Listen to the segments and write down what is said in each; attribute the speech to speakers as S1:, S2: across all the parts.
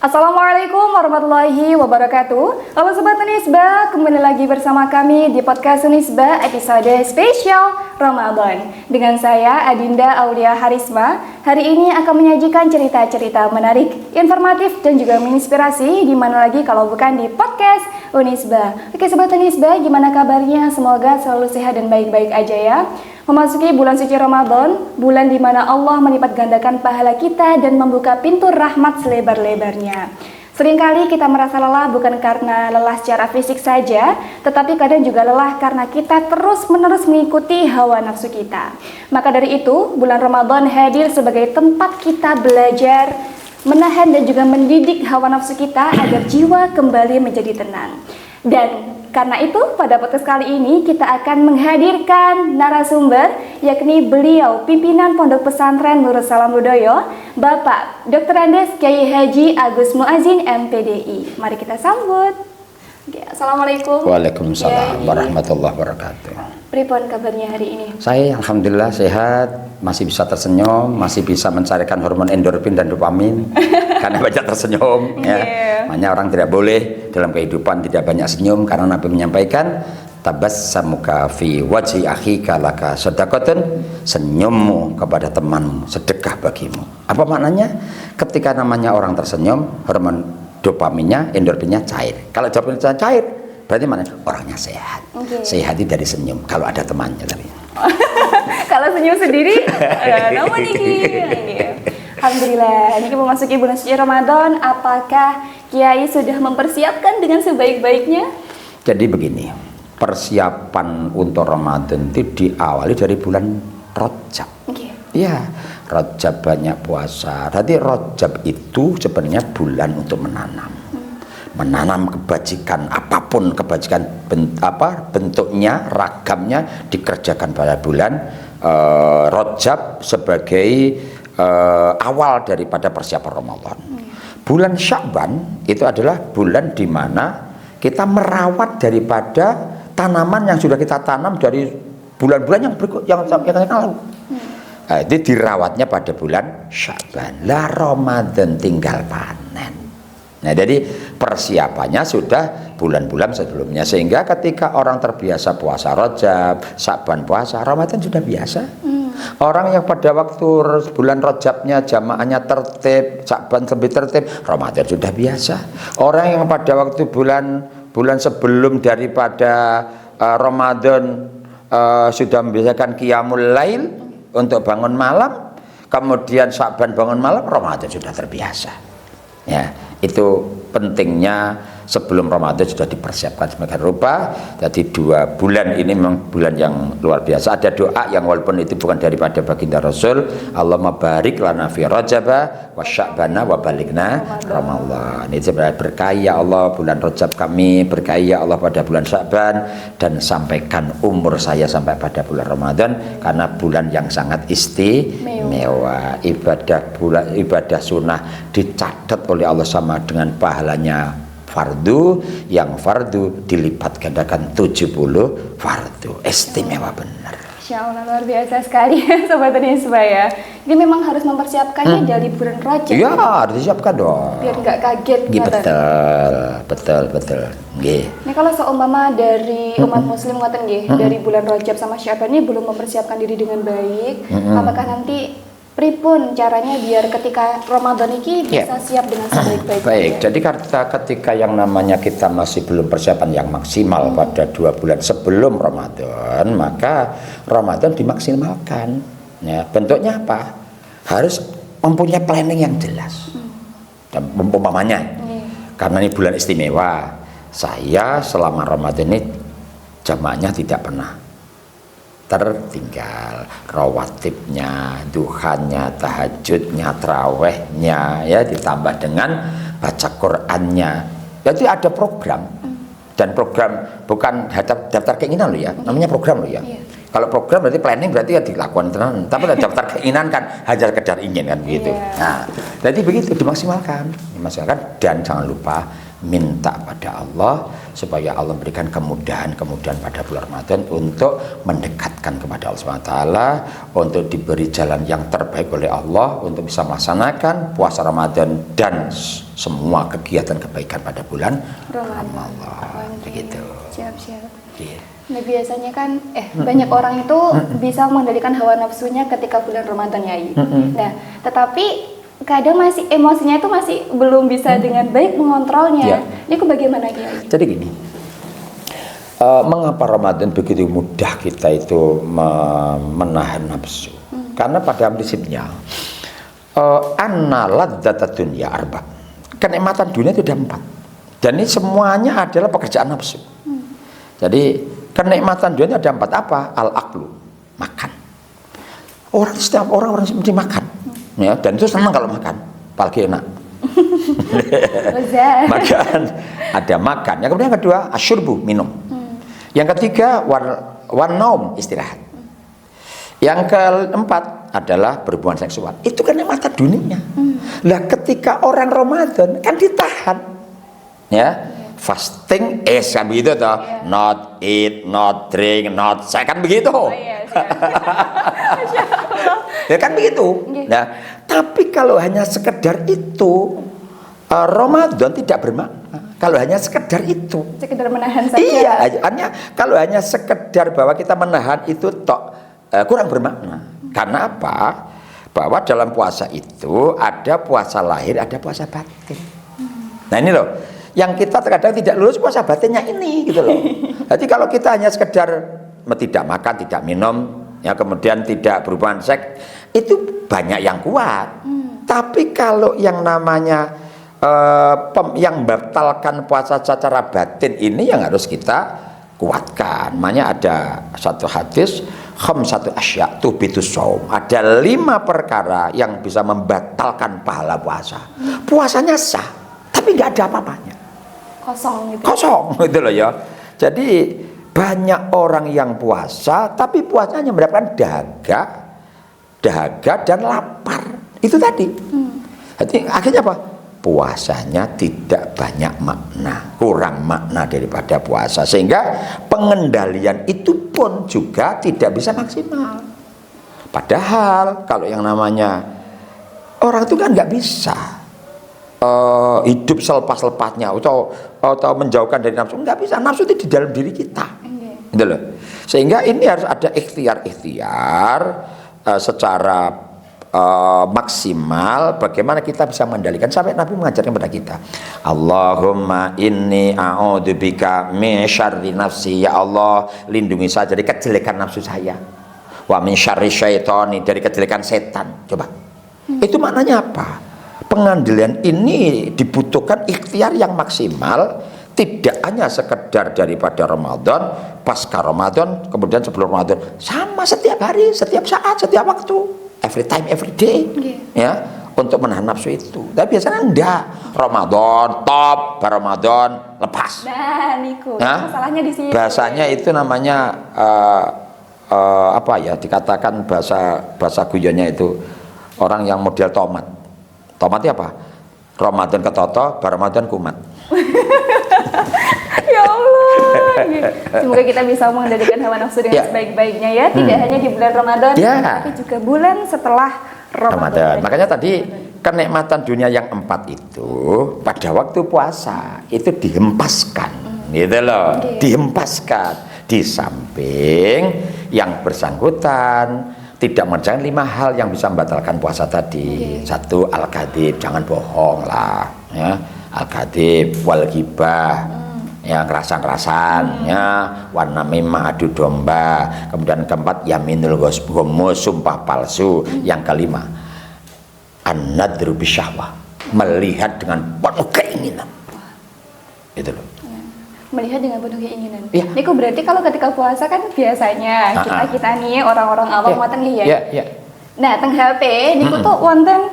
S1: Assalamualaikum warahmatullahi wabarakatuh. Halo Sobat Unisba, kembali lagi bersama kami di podcast Unisba episode spesial Ramadan. Dengan saya Adinda Aulia Harisma. Hari ini akan menyajikan cerita-cerita menarik, informatif dan juga menginspirasi. Di mana lagi kalau bukan di podcast Unisba. Oke Sobat Unisba, gimana kabarnya? Semoga selalu sehat dan baik-baik aja ya. Memasuki bulan suci Ramadan, bulan di mana Allah melipat gandakan pahala kita dan membuka pintu rahmat selebar-lebarnya. Seringkali kita merasa lelah bukan karena lelah secara fisik saja, tetapi kadang juga lelah karena kita terus-menerus mengikuti hawa nafsu kita. Maka dari itu, bulan Ramadan hadir sebagai tempat kita belajar, menahan dan juga mendidik hawa nafsu kita agar jiwa kembali menjadi tenang. Dan karena itu pada podcast kali ini kita akan menghadirkan narasumber, yakni beliau pimpinan Pondok Pesantren Nurul Salam Ludoyo, Bapak Dr. Andes Kiai Haji Agus Muazzin MPDI. Mari kita sambut. Assalamualaikum.
S2: Waalaikumsalam warahmatullahi wabarakatuh.
S1: Pripun kabarnya hari ini?
S2: Saya alhamdulillah sehat, masih bisa tersenyum, masih bisa mencarikan hormon endorfin dan dopamin karena banyak tersenyum. Makanya orang tidak boleh dalam kehidupan tidak banyak senyum, karena Nabi menyampaikan tabassamuka fi wajhi akhika laka shadaqatun, senyummu kepada temanmu sedekah bagimu. Apa maknanya? Ketika namanya orang tersenyum, hormon dopaminnya, endorfinnya cair. Kalau dopaminnya cair, berarti mana? Orangnya sehat. Sehat itu dari senyum. Kalau ada temannya tadi.
S1: Kalau senyum sendiri, nama nih. Alhamdulillah, ini memasuki bulan suci Ramadan. Apakah Kiai sudah mempersiapkan dengan sebaik-baiknya? Jadi
S2: begini, persiapan untuk Ramadan itu diawali dari bulan Rajab. Ya, Rajab banyak puasa. Jadi Rajab itu sebenarnya bulan untuk menanam. Menanam kebajikan, apapun kebajikan bentuknya, ragamnya dikerjakan pada bulan Rajab sebagai awal daripada persiapan Ramadan. Bulan Sya'ban itu adalah bulan di mana kita merawat daripada tanaman yang sudah kita tanam dari bulan-bulan yang lalu. Itu dirawatnya pada bulan Sya'ban. Lah Ramadan tinggal panen. Nah, jadi persiapannya sudah bulan-bulan sebelumnya, sehingga ketika orang terbiasa puasa Rajab, Sya'ban puasa, Ramadan sudah biasa. Orang yang pada waktu bulan Rajabnya jamaahnya tertib, Sya'ban lebih tertib, Ramadan sudah biasa. Orang yang pada waktu bulan sebelum daripada Ramadan sudah membiasakan qiyamul lail untuk bangun malam, kemudian Sya'ban bangun malam, Ramadan sudah terbiasa. Ya, itu pentingnya sebelum Ramadan sudah dipersiapkan semakin rupa. Jadi 2 bulan ini memang bulan yang luar biasa. Ada doa yang walaupun itu bukan daripada baginda Rasul, Allahumma barik lana fi Rajaba wa Sya'bana wa balikna Ramadan. Ini sebenarnya berkah ya Allah bulan Rajab kami, berkah ya Allah pada bulan Sya'ban, dan sampaikan umur saya sampai pada bulan Ramadan, karena bulan yang sangat istimewa. Ibadah sunnah dicatat oleh Allah sama dengan pahalanya fardu, yang fardu dilipat gandakan 70 fardu. Istimewa benar.
S1: Insya Allah luar biasa sekali Sobat Unisba ya. Ini memang harus mempersiapkannya dari bulan Rajab.
S2: Iya, harus disiapkan dong.
S1: Biar nggak kaget.
S2: Betul. Nggih.
S1: Nah, kalau seumpama dari umat muslim ngoten nggih, dari bulan Rajab sama Sya'ban ini belum mempersiapkan diri dengan baik, apakah nanti pripun caranya biar ketika Ramadan ini bisa siap dengan sebaik-baiknya?
S2: Baik, jadi ketika yang namanya kita masih belum persiapan yang maksimal pada 2 bulan sebelum Ramadan, maka Ramadan dimaksimalkan. Ya, bentuknya apa? Harus mempunyai planning yang jelas. Dan umpamanya, karena ini bulan istimewa, saya selama Ramadan ini jamaahnya tidak pernah tertinggal, rawatibnya, duhannya, tahajudnya, trawehnya, ya ditambah dengan baca Qur'annya. Jadi ada program, dan program bukan daftar keinginan loh ya, namanya program loh ya. Kalau program berarti planning, berarti ya dilakukan tenan. Tapi daftar keinginan kan hanya sekedar ingin kan begitu. Nah, jadi begitu dimaksimalkan, dan jangan lupa minta pada Allah supaya Allah memberikan kemudahan-kemudahan pada bulan Ramadan untuk mendekatkan kepada Allah SWT, untuk diberi jalan yang terbaik oleh Allah untuk bisa melaksanakan puasa Ramadan dan semua kegiatan kebaikan pada bulan Ramadan. Begitu.
S1: Siap-siap.
S2: Yeah.
S1: Nah biasanya kan banyak orang itu bisa mengendalikan hawa nafsunya ketika bulan Ramadan ya. Nah, tetapi kadang masih emosinya itu masih belum bisa dengan baik mengontrolnya. Ini bagaimana Kiai?
S2: Jadi gini, mengapa Ramadan begitu mudah kita itu menahan nafsu? Karena pada prinsipnya anna ladzatad dunya arba. Kenikmatan dunia itu ada 4. Dan ini semuanya adalah pekerjaan nafsu. Jadi kenikmatan dunia ada 4 apa? Al-aqlu, makan. Setiap orang mesti makan. Ya, dan itu senang kalau makan, apalagi enak. Makan, ada makan. Yang kemudian yang kedua, asyurbu, minum. Yang ketiga, wanaum, istirahat. Yang keempat adalah berhubungan seksual. Itu kan kenikmatan dunia. Lah ketika orang Ramadan kan ditahan. Ya, fasting kan begitu toh. Not eat, not drink, not sex, kan begitu. Ya kan begitu. Nah, tapi kalau hanya sekedar itu, Ramadan tidak bermakna. Kalau hanya sekedar itu,
S1: sekedar menahan saja.
S2: Iya, hanya kalau hanya sekedar bahwa kita menahan itu kurang bermakna. Karena apa? Bahwa dalam puasa itu ada puasa lahir, ada puasa batin. Nah ini loh, yang kita terkadang tidak lulus puasa batinnya ini gitu loh. Jadi kalau kita hanya sekedar tidak makan, tidak minum, ya kemudian tidak berhubungan seks, itu banyak yang kuat. Tapi kalau yang namanya yang membatalkan puasa secara batin ini yang harus kita kuatkan. Makanya ada satu hadis, khamsatu asya tubitus shaum. Ada 5 perkara yang bisa membatalkan pahala puasa. Puasanya sah, tapi nggak ada apa-apanya.
S1: Kosong gitu.
S2: Kosong gitu loh ya. Jadi banyak orang yang puasa tapi puasanya hanya mendapatkan dahaga dan lapar. Itu tadi. Jadi akhirnya apa? Puasanya tidak banyak makna, kurang makna daripada puasa, sehingga pengendalian itu pun juga tidak bisa maksimal. Padahal kalau yang namanya orang itu kan nggak bisa hidup selepas-lepasnya atau menjauhkan dari nafsu, nggak bisa. Nafsu itu di dalam diri kita, gitu loh. Sehingga ini harus ada ikhtiar secara maksimal bagaimana kita bisa mengendalikan, sampai Nabi mengajarkan kepada kita, Allahumma inni a'udzubika min syarri nafsi, ya Allah lindungi saya dari kejelekan nafsu saya, wa min syarri syaitani, dari kejelekan setan. Coba itu maknanya apa? Pengendalian ini dibutuhkan ikhtiar yang maksimal, tidak hanya sekedar daripada Ramadan, pasca Ramadan, kemudian sebelum Ramadan, sama setiap hari, setiap saat, setiap waktu, every time, every day, ya, untuk menahan nafsu itu. Tapi biasanya enggak, Ramadan top, Ramadan lepas.
S1: Nah, niku, masalahnya di sini.
S2: Bahasanya itu namanya apa ya? Dikatakan bahasa guyonnya itu orang yang model tomat. Tomatnya apa? Ramadan ketoto, Ramadan kumat.
S1: Ya Allah. Semoga kita bisa mengendalikan hawa nafsu dengan sebaik-baiknya ya. Tidak hanya di bulan Ramadan, tapi juga bulan setelah Ramadan.
S2: Makanya tadi kenikmatan dunia yang 4 itu pada waktu puasa itu dihempaskan, gitu loh, dihempaskan. Di samping yang bersangkutan tidak mengerjakan 5 hal yang bisa membatalkan puasa tadi. Satu, al-kadzib, jangan bohong lah, ya. Al-kadzib, wal ghibah, ya, ngerasan-ngerasan, ya, warna mimah, adu domba. Kemudian keempat, yaminul ghamus, sumpah palsu. Yang kelima, an-nadru bisyahwah, melihat dengan penuh keinginan. Itu loh.
S1: Melihat dengan penuh keinginan. Niku berarti kalau ketika puasa kan biasanya kita nih orang-orang awam wonten ya. Nah, teng HP niku tuh wonten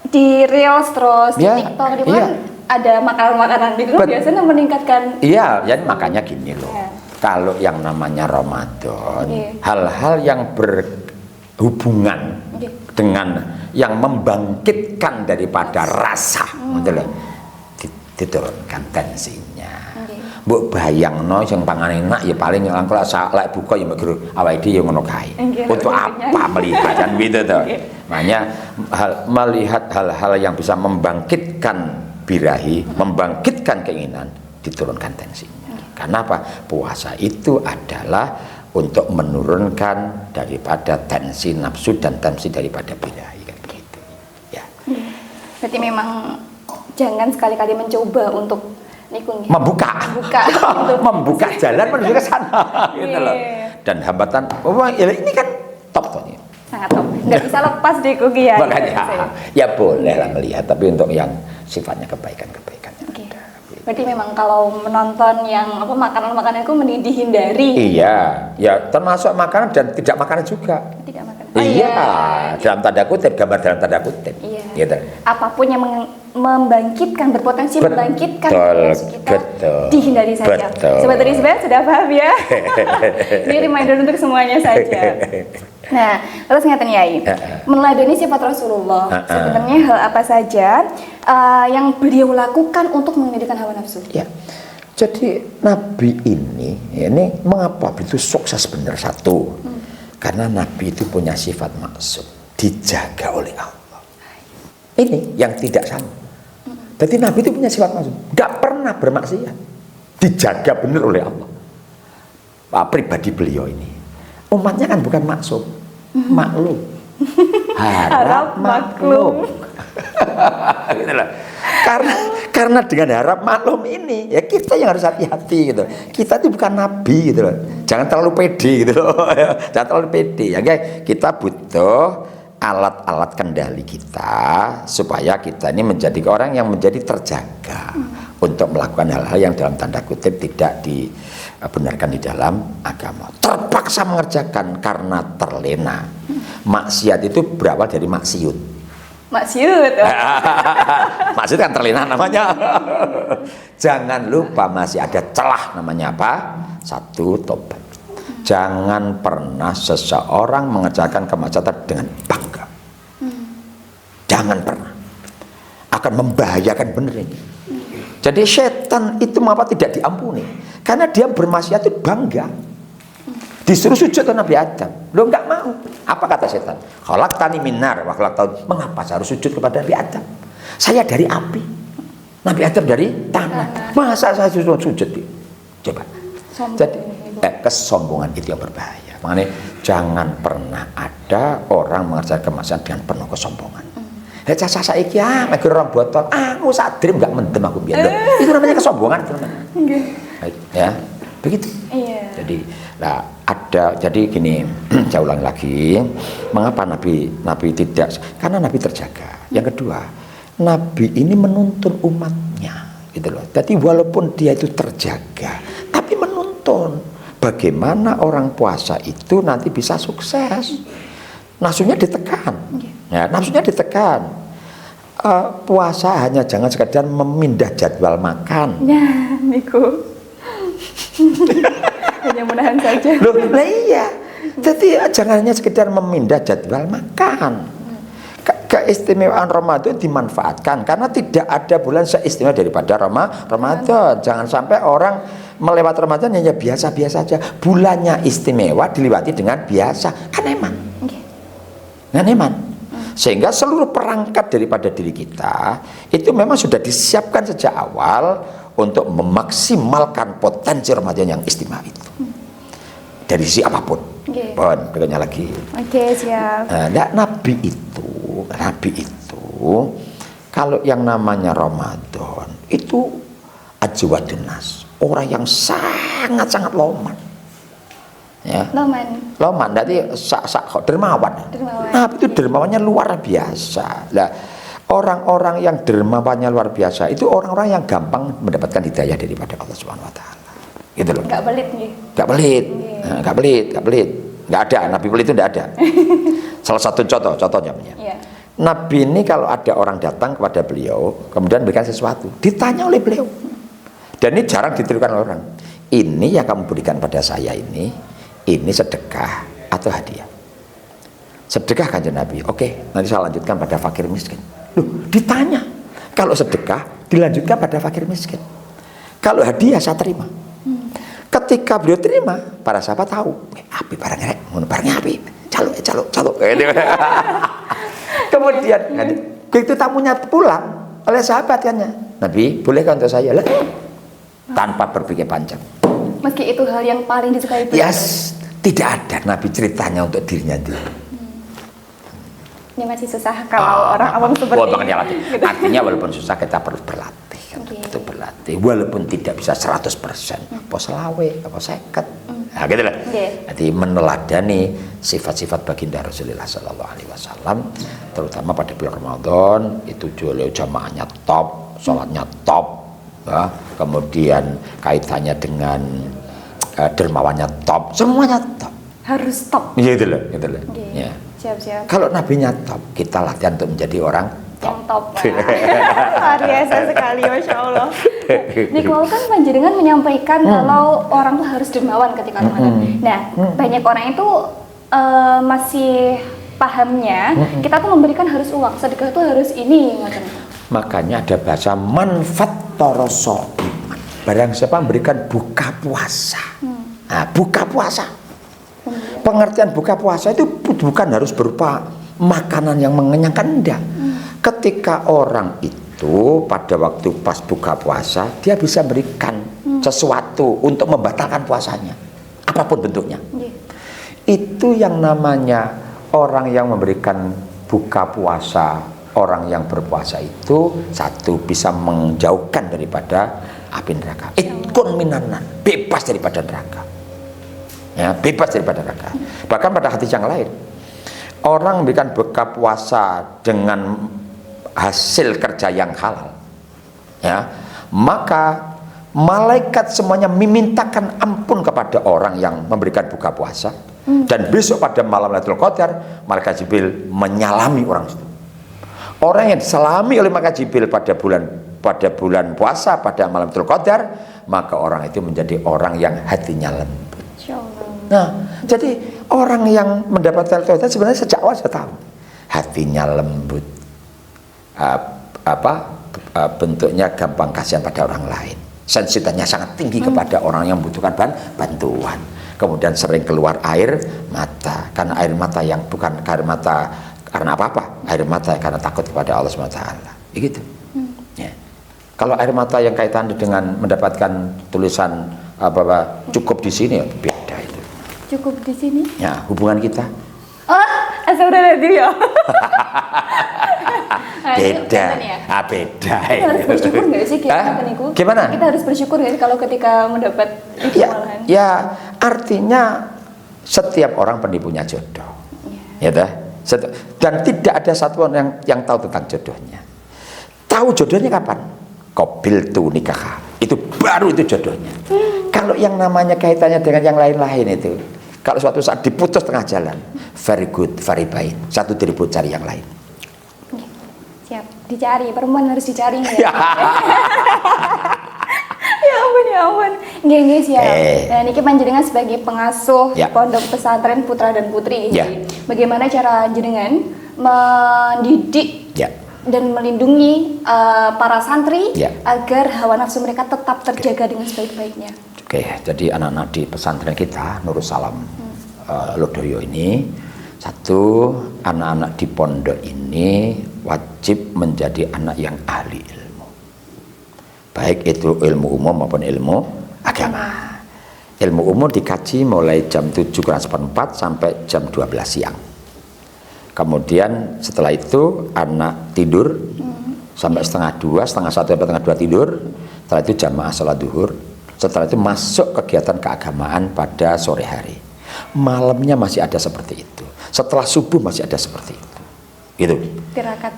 S1: di Reels terus di TikTok niku kan ada makanan-makanan niku biasanya meningkatkan.
S2: Iya, jadi makanya gini loh. Kalau yang namanya Ramadan, hal-hal yang berhubungan dengan yang membangkitkan daripada rasa, diturunkan tensinya. Mbok bayangno sing pangan enak ya paling langkul lek buka ya mikir awake dhewe ya ngono kae. Untuk apa melihat kan gitu toh. Makanya melihat hal-hal yang bisa membangkitkan birahi, membangkitkan keinginan, diturunkan tensinya. Karena apa? Puasa itu adalah untuk menurunkan daripada tensi nafsu dan tensi daripada birahi kan begitu. Ya.
S1: Berarti memang jangan sekali-kali mencoba untuk
S2: membuka jalan menuju ke sana gitu loh. Dan hambatan ini kan top tuh.
S1: Sangat top. Nggak bisa lepas deh Kuki ya.
S2: Makanya ya boleh lah melihat, tapi untuk yang sifatnya kebaikan-kebaikan.
S1: Berarti memang kalau menonton yang makanan-makanan itu mending dihindari.
S2: Iya, ya termasuk makanan dan tidak makanan juga.
S1: Tidak makan.
S2: Dalam tanda kutip, gambar dalam tanda kutip.
S1: Iya.
S2: Gitu.
S1: Apapun yang membangkitkan, berpotensi membangkitkan kita, dihindari saja. Sobat Risbah sudah paham ya? Ini reminder untuk semuanya saja. Nah, terus ngeten Yai, meneladani sifat Rasulullah, sebenarnya hal apa saja yang beliau lakukan untuk mengendalikan hawa nafsu?
S2: Ya, jadi Nabi ini mengapa begitu sukses benar satu? Karena Nabi itu punya sifat maksum, dijaga oleh Allah. Ini yang tidak sama. Jadi Nabi itu punya sifat maksum, gak pernah bermaksiat, dijaga benar oleh Allah. Pribadi beliau ini, umatnya kan bukan maksum, maklum, harap maklum. Gitu loh. Karena dengan harap maklum ini ya kita yang harus hati-hati gitu. Kita itu bukan nabi gitu loh. Jangan terlalu pede gitu loh. Jangan terlalu pede ya guys. Kita butuh alat-alat kendali kita supaya kita ini menjadi orang yang menjadi terjaga untuk melakukan hal-hal yang dalam tanda kutip tidak dibenarkan di dalam agama. Terpaksa mengerjakan karena terlena. Maksiat itu berawal dari maksiut. Maksud kan terlena namanya. Jangan lupa masih ada celah, namanya apa? Satu, tobat. Jangan pernah seseorang mengerjakan kemaksiatan dengan bangga. Jangan pernah. Akan membahayakan benar ini. Jadi setan itu mengapa tidak diampuni? Karena dia bermaksiat itu bangga. Disuruh sujud ke Nabi Adam, lo nggak mau. Apa kata setan? Khalaqtani min nar wa khalaqtahu. Mengapa saya harus sujud kepada Nabi Adam? Saya dari api, Nabi Adam dari tanah. Masa saya sujud? Coba. Jadi kesombongan itu yang berbahaya. Makanya jangan pernah ada orang mengerjakan kemaksiatan dengan penuh kesombongan. Saya iki megur orang botol, aku sadrim nggak mendem aku biar. Itu namanya kesombongan, teman-teman. Ya, begitu.
S1: Iya.
S2: Jadi gini, saya ulang lagi, mengapa Nabi tidak? Karena Nabi terjaga. Yang kedua, Nabi ini menuntun umatnya, gitu loh. Jadi walaupun dia itu terjaga, tapi menuntun bagaimana orang puasa itu nanti bisa sukses. Nafsunya ditekan, ya, nafsunya ditekan. Puasa hanya jangan sekedar memindah jadwal makan.
S1: Ya, Niku. Hanya menahan saja.
S2: Loh, iya. Jadi jangan hanya sekedar memindah jadwal makan. Keistimewaan Ramadan dimanfaatkan karena tidak ada bulan seistimewa daripada Ramadan. Jangan sampai orang melewati Ramadan hanya biasa-biasa saja. Bulannya istimewa dilewati dengan biasa. Kan eman. Kan eman. Sehingga seluruh perangkat daripada diri kita itu memang sudah disiapkan sejak awal untuk memaksimalkan potensi Ramadan yang istimewa itu. Dari sisi apapun. Berikutnya lagi.
S1: Siap.
S2: Nabi itu kalau yang namanya Ramadan itu ajwadun nas, orang yang sangat-sangat loman. Ya. Loman berarti dermawan. Nah, itu dermawannya luar biasa. Lah, orang-orang yang dermawannya luar biasa itu orang-orang yang gampang mendapatkan hidayah daripada Allah Subhanahu wa taala. Gitu loh.
S1: Enggak pelit nih.
S2: Enggak pelit. Enggak pelit. Enggak ada, Nabi pelit itu enggak ada. Salah satu contohnya punya.
S1: Iya.
S2: Nabi ini kalau ada orang datang kepada beliau, kemudian berikan sesuatu, ditanya oleh beliau. Dan ini jarang ditirukan oleh orang. Ini yang kamu berikan pada saya ini sedekah atau hadiah? Sedekah kanjeng Nabi. Oke, nanti saya lanjutkan pada fakir miskin. Loh, ditanya. Kalau sedekah dilanjutkan pada fakir miskin. Kalau hadiah saya terima. Ketika beliau terima, para sahabat tahu, api barangnya, barangnya api, calo. Kemudian, begitu tamunya pulang oleh sahabatnya, Nabi, bolehkah untuk saya? Lah, tanpa berpikir panjang.
S1: Meski itu hal yang paling disukai beliau.
S2: Yes, tidak ada Nabi ceritanya untuk dirinya sendiri.
S1: Ini masih susah kalau orang awam seperti
S2: ini. Gitu. Artinya walaupun susah kita perlu berlatih. Itu berlatih. Walaupun tidak bisa 100%. Apa selawe, apa seket. Nah gitu lah. Jadi meneladani sifat-sifat baginda Rasulullah SAW. Terutama pada bulan Ramadan. Itu juga jamaahnya top. Sholatnya top. Ya. Kemudian kaitannya dengan dermawannya top. Semuanya top.
S1: Harus top.
S2: Iya gitu loh. Ya.
S1: Siap.
S2: Kalau nabinya top, kita latihan untuk menjadi orang top.
S1: Yang top. Luar biasa sekali, Masya Allah. Nikel kan panjenengan menyampaikan kalau orang tuh harus dermawan ketika Ramadan. Nah, banyak orang itu masih pahamnya kita tuh memberikan harus uang, sedekah itu harus ini.
S2: Makanya ada bahasa manfaat toroso iman. Barang siapa memberikan buka puasa. Nah, buka puasa. Pengertian buka puasa itu bukan harus berupa makanan yang mengenyangkan, enggak. Ketika orang itu pada waktu pas buka puasa, dia bisa berikan sesuatu untuk membatalkan puasanya, apapun bentuknya. Itu yang namanya orang yang memberikan buka puasa. Orang yang berpuasa itu satu, bisa menjauhkan daripada api neraka. Itkun minanan, bebas daripada neraka. Ya, bebas daripada neraka. Bahkan pada hadis yang lain, orang memberikan buka puasa dengan hasil kerja yang halal, ya, maka malaikat semuanya memintakan ampun kepada orang yang memberikan buka puasa. Dan besok pada malam Lailatul Qadar, malaikat Jibril menyalami orang itu. Orang yang disalami oleh malaikat Jibril pada bulan puasa, pada malam Lailatul Qadar, maka orang itu menjadi orang yang hatinya lembut. Nah, jadi orang yang mendapatkan Lailatul sebenarnya sejak awal sudah tahu hatinya lembut, bentuknya gampang kasihan pada orang lain, sensitivitasnya sangat tinggi kepada orang yang membutuhkan bantuan. Kemudian sering keluar air mata, karena air mata yang bukan air mata karena apa-apa, air mata karena takut kepada Allah SWT. Begitu. Ya. Kalau air mata yang kaitan dengan mendapatkan tulisan bahwa cukup di sini, beda itu.
S1: Cukup di sini?
S2: Ya, hubungan kita.
S1: Oh, asal udah ada ya.
S2: Beda. Beda.
S1: Kita harus bersyukur nggak sih
S2: gimana?
S1: Kita harus bersyukur nggak sih kalau ketika mendapat itu malahan?
S2: Ya, artinya setiap orang pasti punya jodoh. Ya dah. Dan tidak ada satu orang yang tahu tentang jodohnya. Tahu jodohnya kapan? Qabil tu nikah. Itu baru itu jodohnya. Kalau yang namanya kaitannya dengan yang lain-lain itu, kalau suatu saat diputus tengah jalan, very good, very baik. Satu diribut cari yang lain.
S1: Siap, dicari. Perempuan harus dicari ya. Ya ampun. Nggih siap. Nah, niki panjenengan sebagai pengasuh Pondok Pesantren Putra dan Putri. Bagaimana cara jenengan mendidik dan melindungi para santri agar hawa nafsu mereka tetap terjaga dengan sebaik-baiknya? Oke,
S2: jadi anak-anak di pesantren kita Nurul Salam Lodoyo ini, satu, anak-anak di pondok ini wajib menjadi anak yang ahli ilmu, baik itu ilmu umum maupun ilmu agama. Ilmu umum dikaji mulai jam 7:04 sampai jam 12 siang. Kemudian setelah itu anak tidur sampai setengah 2, setengah 1 sampai setengah 2 tidur. Setelah itu jamaah sholat duhur. Setelah itu masuk kegiatan keagamaan pada sore hari. Malamnya masih ada seperti itu. Setelah subuh masih ada seperti itu. Gitu.
S1: Tirakat.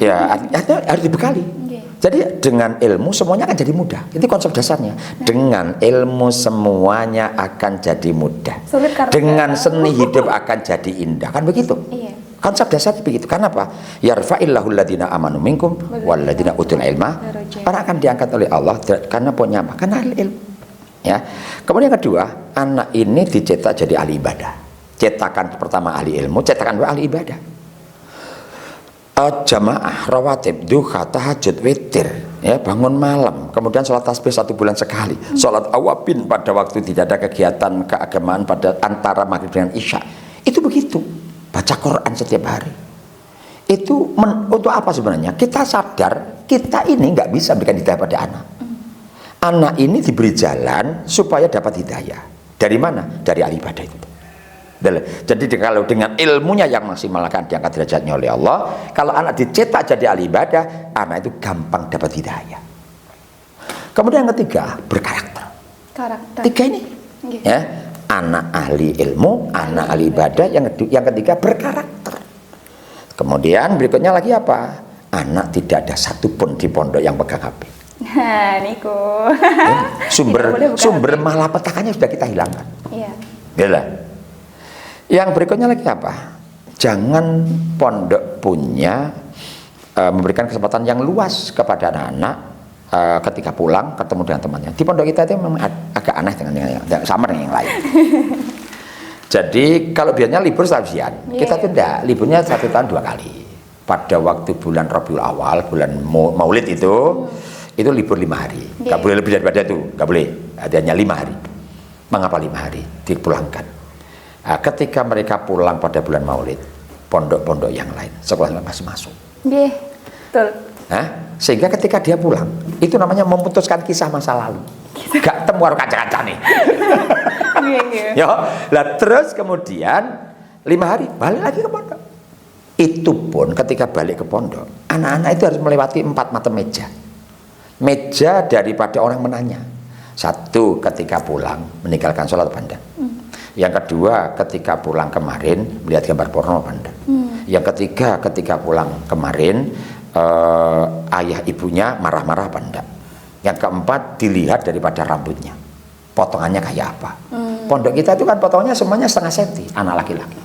S2: Ya, artinya harus dibekali. Jadi dengan ilmu semuanya akan jadi mudah. Itu konsep dasarnya. Dengan ilmu semuanya akan jadi mudah. Dengan seni hidup akan jadi indah. Kan begitu?
S1: Iya.
S2: Konsep dasarnya begitu. Karena apa? Yarfa'illahul ladzina amanu minkum wal ladzina utul ilma. Orang akan diangkat oleh Allah karena punya apa? Karena ilmu. Ya. Kemudian yang kedua, anak ini dicetak jadi ahli ibadah. Cetakan pertama ahli ilmu, cetakan kedua ahli ibadah. Jamaah rawatib, duha, tahajud, witir, Ya, bangun malam, kemudian sholat tasbih 1 bulan sekali, sholat awabin pada waktu tidak ada kegiatan keagamaan pada antara maghrib dengan isya. Itu begitu, baca Quran setiap hari. Itu untuk apa sebenarnya? Kita sadar kita ini nggak bisa berikan hidayah pada anak. Anak ini diberi jalan supaya dapat hidayah. Dari mana? Dari ahli ibadah itu. Jadi kalau dengan ilmunya yang maksimal akan diangkat derajatnya oleh Allah. Kalau anak dicetak jadi ahli ibadah, anak itu gampang dapat hidayah. Kemudian yang ketiga, berkarakter.
S1: Karakter.
S2: 3 ini, ya, anak ahli ilmu, anak ahli ibadah. Yang ketiga, berkarakter. Kemudian berikutnya lagi apa? Anak tidak ada satupun di pondok yang pegang HP.
S1: Nah, Niko.
S2: Ya, sumber malapetakannya sudah kita hilangkan.
S1: Iya.
S2: Yalah. Yang berikutnya lagi apa? Jangan pondok punya memberikan kesempatan yang luas kepada anak-anak ketika pulang ketemu dengan temannya. Di pondok kita itu memang agak aneh dengan yang sama dengan yang lain. Jadi kalau biasanya libur setahun, kita tuh enggak, liburnya 1 tahun 2 kali. Pada waktu bulan Rabiul Awal, bulan Maulid itu libur 5 hari. Nggak boleh lebih daripada itu, nggak boleh. Hanya 5 hari. Mengapa 5 hari? Dipulangkan. Nah, ketika mereka pulang pada bulan Maulid, pondok-pondok yang lain, sekolah masih masuk.
S1: Iya, betul.
S2: Nah, sehingga ketika dia pulang, itu namanya memutuskan kisah masa lalu. Gak temu karo kaca-kaca nih. Ya, lah terus kemudian 5 hari balik lagi ke pondok. Itu pun ketika balik ke pondok, anak-anak itu harus melewati 4 macam meja. Meja daripada orang menanya. 1, ketika pulang meninggalkan sholat apa enggak? Yang kedua, ketika pulang kemarin melihat gambar porno apa enggak? Yang ketiga, ketika pulang kemarin ayah ibunya marah-marah apa enggak? Yang keempat, dilihat daripada rambutnya, potongannya kayak apa. Pondok kita itu kan potongannya semuanya setengah senti, anak laki-laki.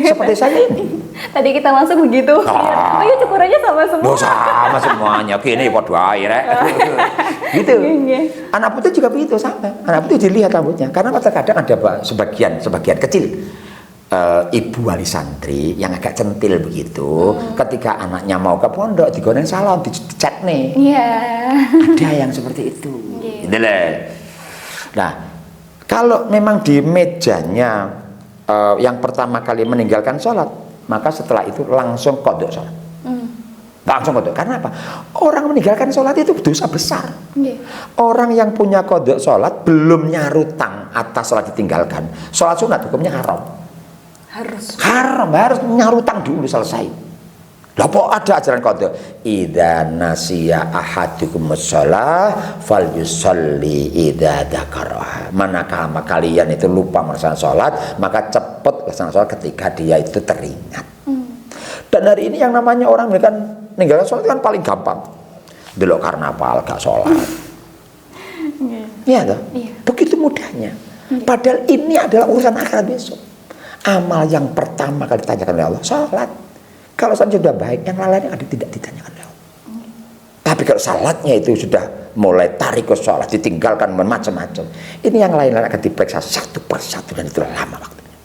S2: Seperti saya ini.
S1: Tadi kita masuk begitu. Oh iya, cukurannya sama semua.
S2: Sama semuanya. Gini podo air gitu. Anak putih juga begitu, sama. Anak putih dilihat rambutnya. Karena terkadang ada sebagian kecil ibu wali santri yang agak centil begitu, ketika anaknya mau ke pondok digoreng salon, dicat nih. Ada yang seperti itu. Gitu lah. Nah, kalau memang di mejanya yang pertama kali meninggalkan sholat, maka setelah itu langsung qadha sholat. Langsung qadha. Karena apa? Orang meninggalkan sholat itu dosa besar. Orang yang punya qadha sholat belum nyarutang atas sholat ditinggalkan, sholat sunat hukumnya haram. Harus nyarutang dulu selesai. Lah kok ada ajaran qadha? Idza nasiya ahadukum shalah falyusalli idza dzakaraha. Manakala kalian itu lupa melaksanakan salat, maka cepat melaksanakan salat ketika dia itu teringat. Dan hari ini yang namanya orang meninggalkan salat kan paling gampang. Delok karnaval gak salat. Iya toh? Begitu mudahnya. Padahal ini adalah urusan akhirat besok. Amal yang pertama kali ditanyakan oleh Allah, salat. Kalau saja sudah baik, yang lainnya ada tidak ditanyakan oleh Allah. Tapi kalau salatnya itu sudah mulai tarik ke salat, ditinggalkan macam-macam, ini yang lain akan diperiksa satu persatu dan itu lama waktunya.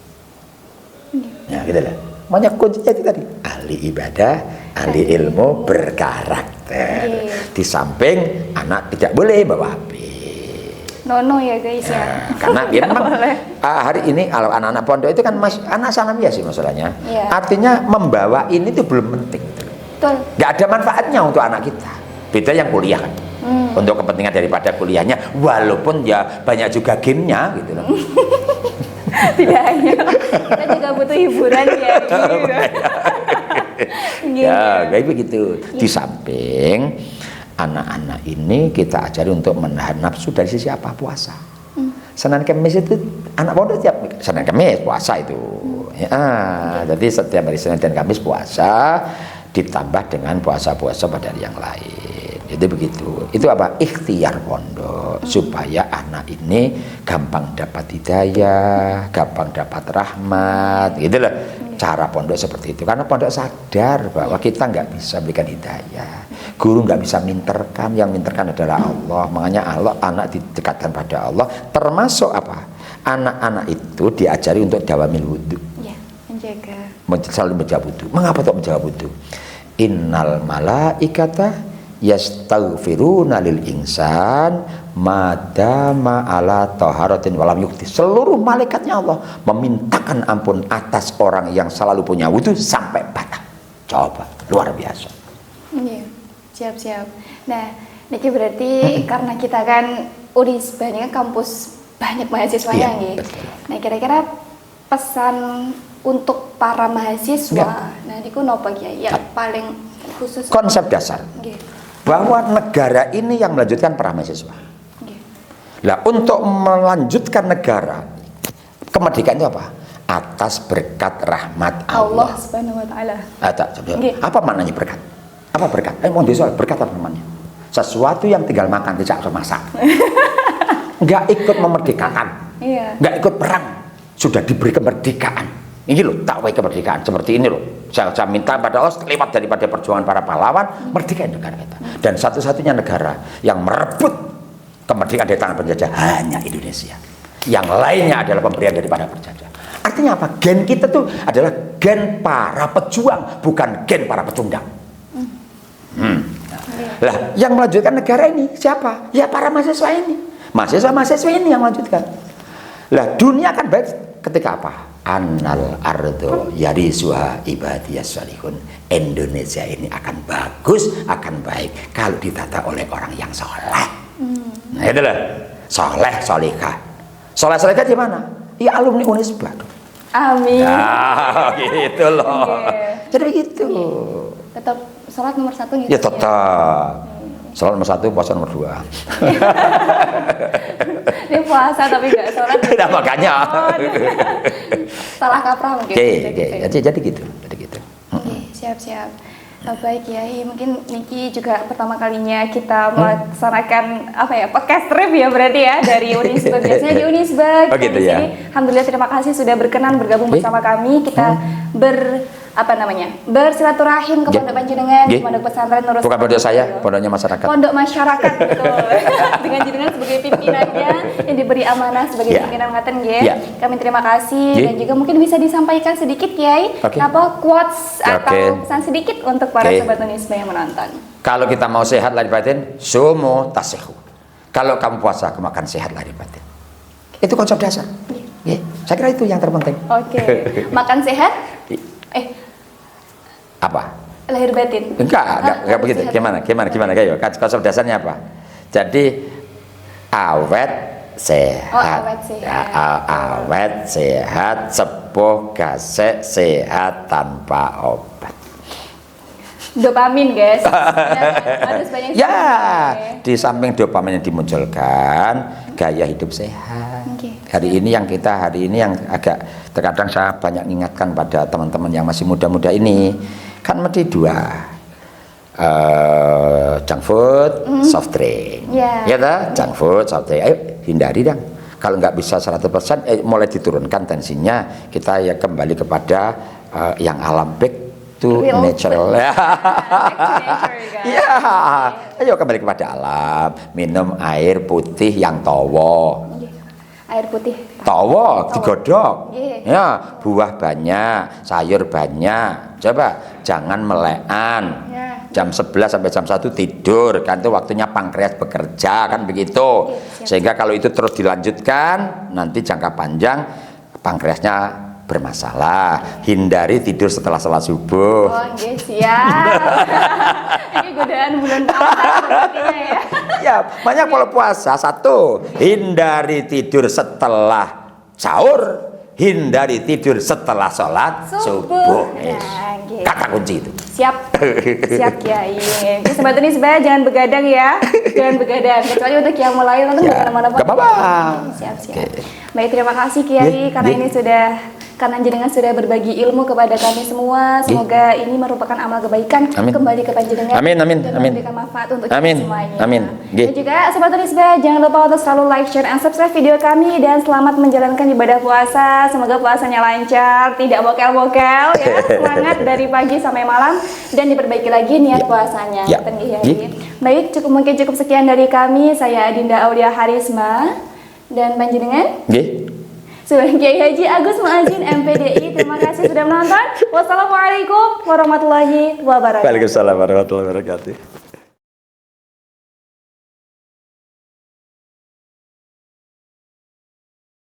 S2: Ya gitu lah. Makanya kuncinya itu tadi, ahli ibadah, ahli ilmu, berkarakter. Di samping anak tidak boleh bawa HP.
S1: Nono ya guys ya.
S2: Karena ya memang hari ini kalau anak-anak pondok itu kan anak sanawiyah sih masalahnya. Artinya membawa ini tuh belum penting.
S1: Betul.
S2: Gak ada manfaatnya untuk anak kita. Beda yang kuliah kan. Untuk kepentingan daripada kuliahnya, walaupun ya banyak juga gamenya gitu loh.
S1: Tidak hanya, kita juga butuh hiburan ya.
S2: Ya kayak begitu. Di samping anak-anak ini kita ajari untuk menahan nafsu dari sisi apa? Puasa. Senin Kamis itu anak pondok tiap Senin Kamis puasa itu. Ya, jadi setiap hari Senin dan Kamis puasa ditambah dengan puasa-puasa pada hari yang lain. Jadi begitu. Itu apa? Ikhtiar pondok supaya anak ini gampang dapat hidayah, gampang dapat rahmat, gitu loh. Cara pondok seperti itu. Karena pondok sadar bahwa kita nggak bisa berikan hidayah. Guru nggak bisa minterkan, yang minterkan adalah Allah. Makanya Allah anak didekatkan pada Allah. Termasuk apa? Anak-anak itu diajari untuk dawamil wudu.
S1: Ya, menjaga.
S2: Selalu menjaga wudu. Mengapa untuk menjaga wudu? Innal malaikata yastaghfiruna lil insan madama ala taharatin walam yukti. Seluruh malaikatnya Allah memintakan ampun atas orang yang selalu punya wudu sampai batal. Coba, luar biasa.
S1: Iya, siap. Nah, niki berarti karena kita kan Unisba ini kan kampus banyak mahasiswa
S2: Iya,
S1: nggih.
S2: betul.
S1: Nah, kira-kira pesan untuk para mahasiswa,
S2: Ya.
S1: nah niku napa Kiai yang paling khusus?
S2: Konsep dasar
S1: Nggih.
S2: bahwa negara ini yang melanjutkan para mahasiswa.
S1: Nggih.
S2: Lah untuk melanjutkan negara, kemerdekaan itu apa? Atas berkat rahmat
S1: Allah
S2: Allah.
S1: Subhanahu wa taala.
S2: Nggih. Apa maknanya berkat? Apa berkat? Mau disoal berkat apa namanya? Sesuatu yang tinggal makan tidak harus masak. Nggak ikut memerdekakan,
S1: Iya.
S2: nggak ikut perang, sudah diberi kemerdekaan. Ini loh, takwai kemerdekaan seperti ini loh. Saya minta pada Allah lewat daripada perjuangan para pahlawan, merdekain negara kita. Dan satu-satunya negara yang merebut kemerdekaan dari tangan penjajah hanya Indonesia. Yang lainnya adalah pemberian daripada penjajah. Artinya apa? Gen kita tuh adalah gen para pejuang, bukan gen para pecundang. Lah, yang melanjutkan negara ini siapa? Ya para mahasiswa ini. Mahasiswa ini yang melanjutkan. Lah, dunia akan baik ketika apa? Annal ardo yarisuha ibadiyas salihun. Indonesia ini akan bagus, akan baik kalau ditata oleh orang yang soleh. Nah, itu lah. Soleh, solehah. Soleh, solehah di mana? Ya alumni Unisba.
S1: Amin.
S2: Nah, gitu loh.
S1: Oke.
S2: Jadi begitu.
S1: Tetap sholat nomor 1 gitu.
S2: Ya tetap. Sholat nomor 1, puasa nomor 2.
S1: Ini puasa tapi nggak sholat.
S2: Nah, makanya.
S1: Salah kaprah mungkin.
S2: Oke. Jadi gitu.
S1: Oke, siap. Baik Kiai, mungkin Niki juga pertama kalinya kita melaksanakan podcast trip ya berarti ya dari Unisba. Biasanya di Unisba.
S2: Oh, gitu
S1: di
S2: ya.
S1: sini. Alhamdulillah terima kasih sudah berkenan bergabung bersama kami. Kita bersilaturahim ke pondok panjenengan, pondok pesantren Nurul.
S2: Bukan pondok saya, pondoknya masyarakat.
S1: Pondok masyarakat betul. Dengan jenengan sebagai pimpinannya yang diberi amanah sebagai pimpinan ngaten nggih. Kami terima kasih dan juga mungkin bisa disampaikan sedikit Kiai apa quotes atau pesan sedikit untuk para sobat Unisba yang menonton.
S2: Kalau kita mau sehat lahir batin, sumu tasihu. Kalau kamu puasa, kamu akan sehat lahir batin. Itu konsep dasar. Saya kira itu yang terpenting.
S1: Oke. Makan sehat?
S2: Apa?
S1: Lahir batin.
S2: Enggak begitu. Gimana? Kayak konsep dasarnya apa? Jadi awet sehat. Awet sehat, sepuh gasek sehat tanpa obat.
S1: Dopamin guys. Harus banyak.
S2: Di samping dopamin yang dimunculkan, gaya hidup sehat. Hari ini yang agak terkadang saya banyak mengingatkan pada teman-teman yang masih muda-muda ini, kan mesti 2 junk food, soft drink. Ya toh, junk food, soft drink. Ayo hindari dong. Kalau nggak bisa 100%, mulai diturunkan tensinya. Kita ya kembali kepada yang alam, back to natural. Ayo kembali kepada alam. Minum air putih yang towo.
S1: Air putih
S2: Towo digodok. Ya, buah banyak, sayur banyak. Coba jangan melekan. Jam 11 sampai jam 1 tidur, kan itu waktunya pankreas bekerja, kan begitu. Sehingga kalau itu terus dilanjutkan, nanti jangka panjang pankreasnya bermasalah. Hindari tidur setelah sholat subuh.
S1: Siap. Ini godaan bulan puasa sepertinya ya.
S2: Ya, banyak kalau puasa. 1, hindari tidur setelah sahur, hindari tidur setelah sholat subuh. Kata kunci itu.
S1: Siap Kiai. Sobat Unisba jangan begadang ya. Jangan begadang. Kecuali untuk yang mulai nanti jangan kemana-mana.
S2: Gak apa-apa.
S1: Siap. Baik, terima kasih Kiai karena ini karena jenengan sudah berbagi ilmu kepada kami semua. Semoga ini merupakan amal kebaikan kembali ke panjenengan.
S2: Amin.
S1: Dan memberikan manfaat untuk kita semuanya.
S2: Amin.
S1: Dan juga Sobat Unisba jangan lupa untuk selalu like, share, and subscribe video kami dan selamat menjalankan ibadah puasa. Semoga puasanya lancar, tidak bokel-bokel ya. Semangat dari pagi sampai malam dan diperbaiki lagi niat puasanya. Baik, mungkin cukup sekian dari kami. Saya Adinda Aulia Harisma dan panjenengan. Sebagai Kiai Haji Agus Muazzin MPDI, terima kasih sudah menonton. Wassalamualaikum warahmatullahi wabarakatuh.
S2: Waalaikumsalam warahmatullahi wabarakatuh.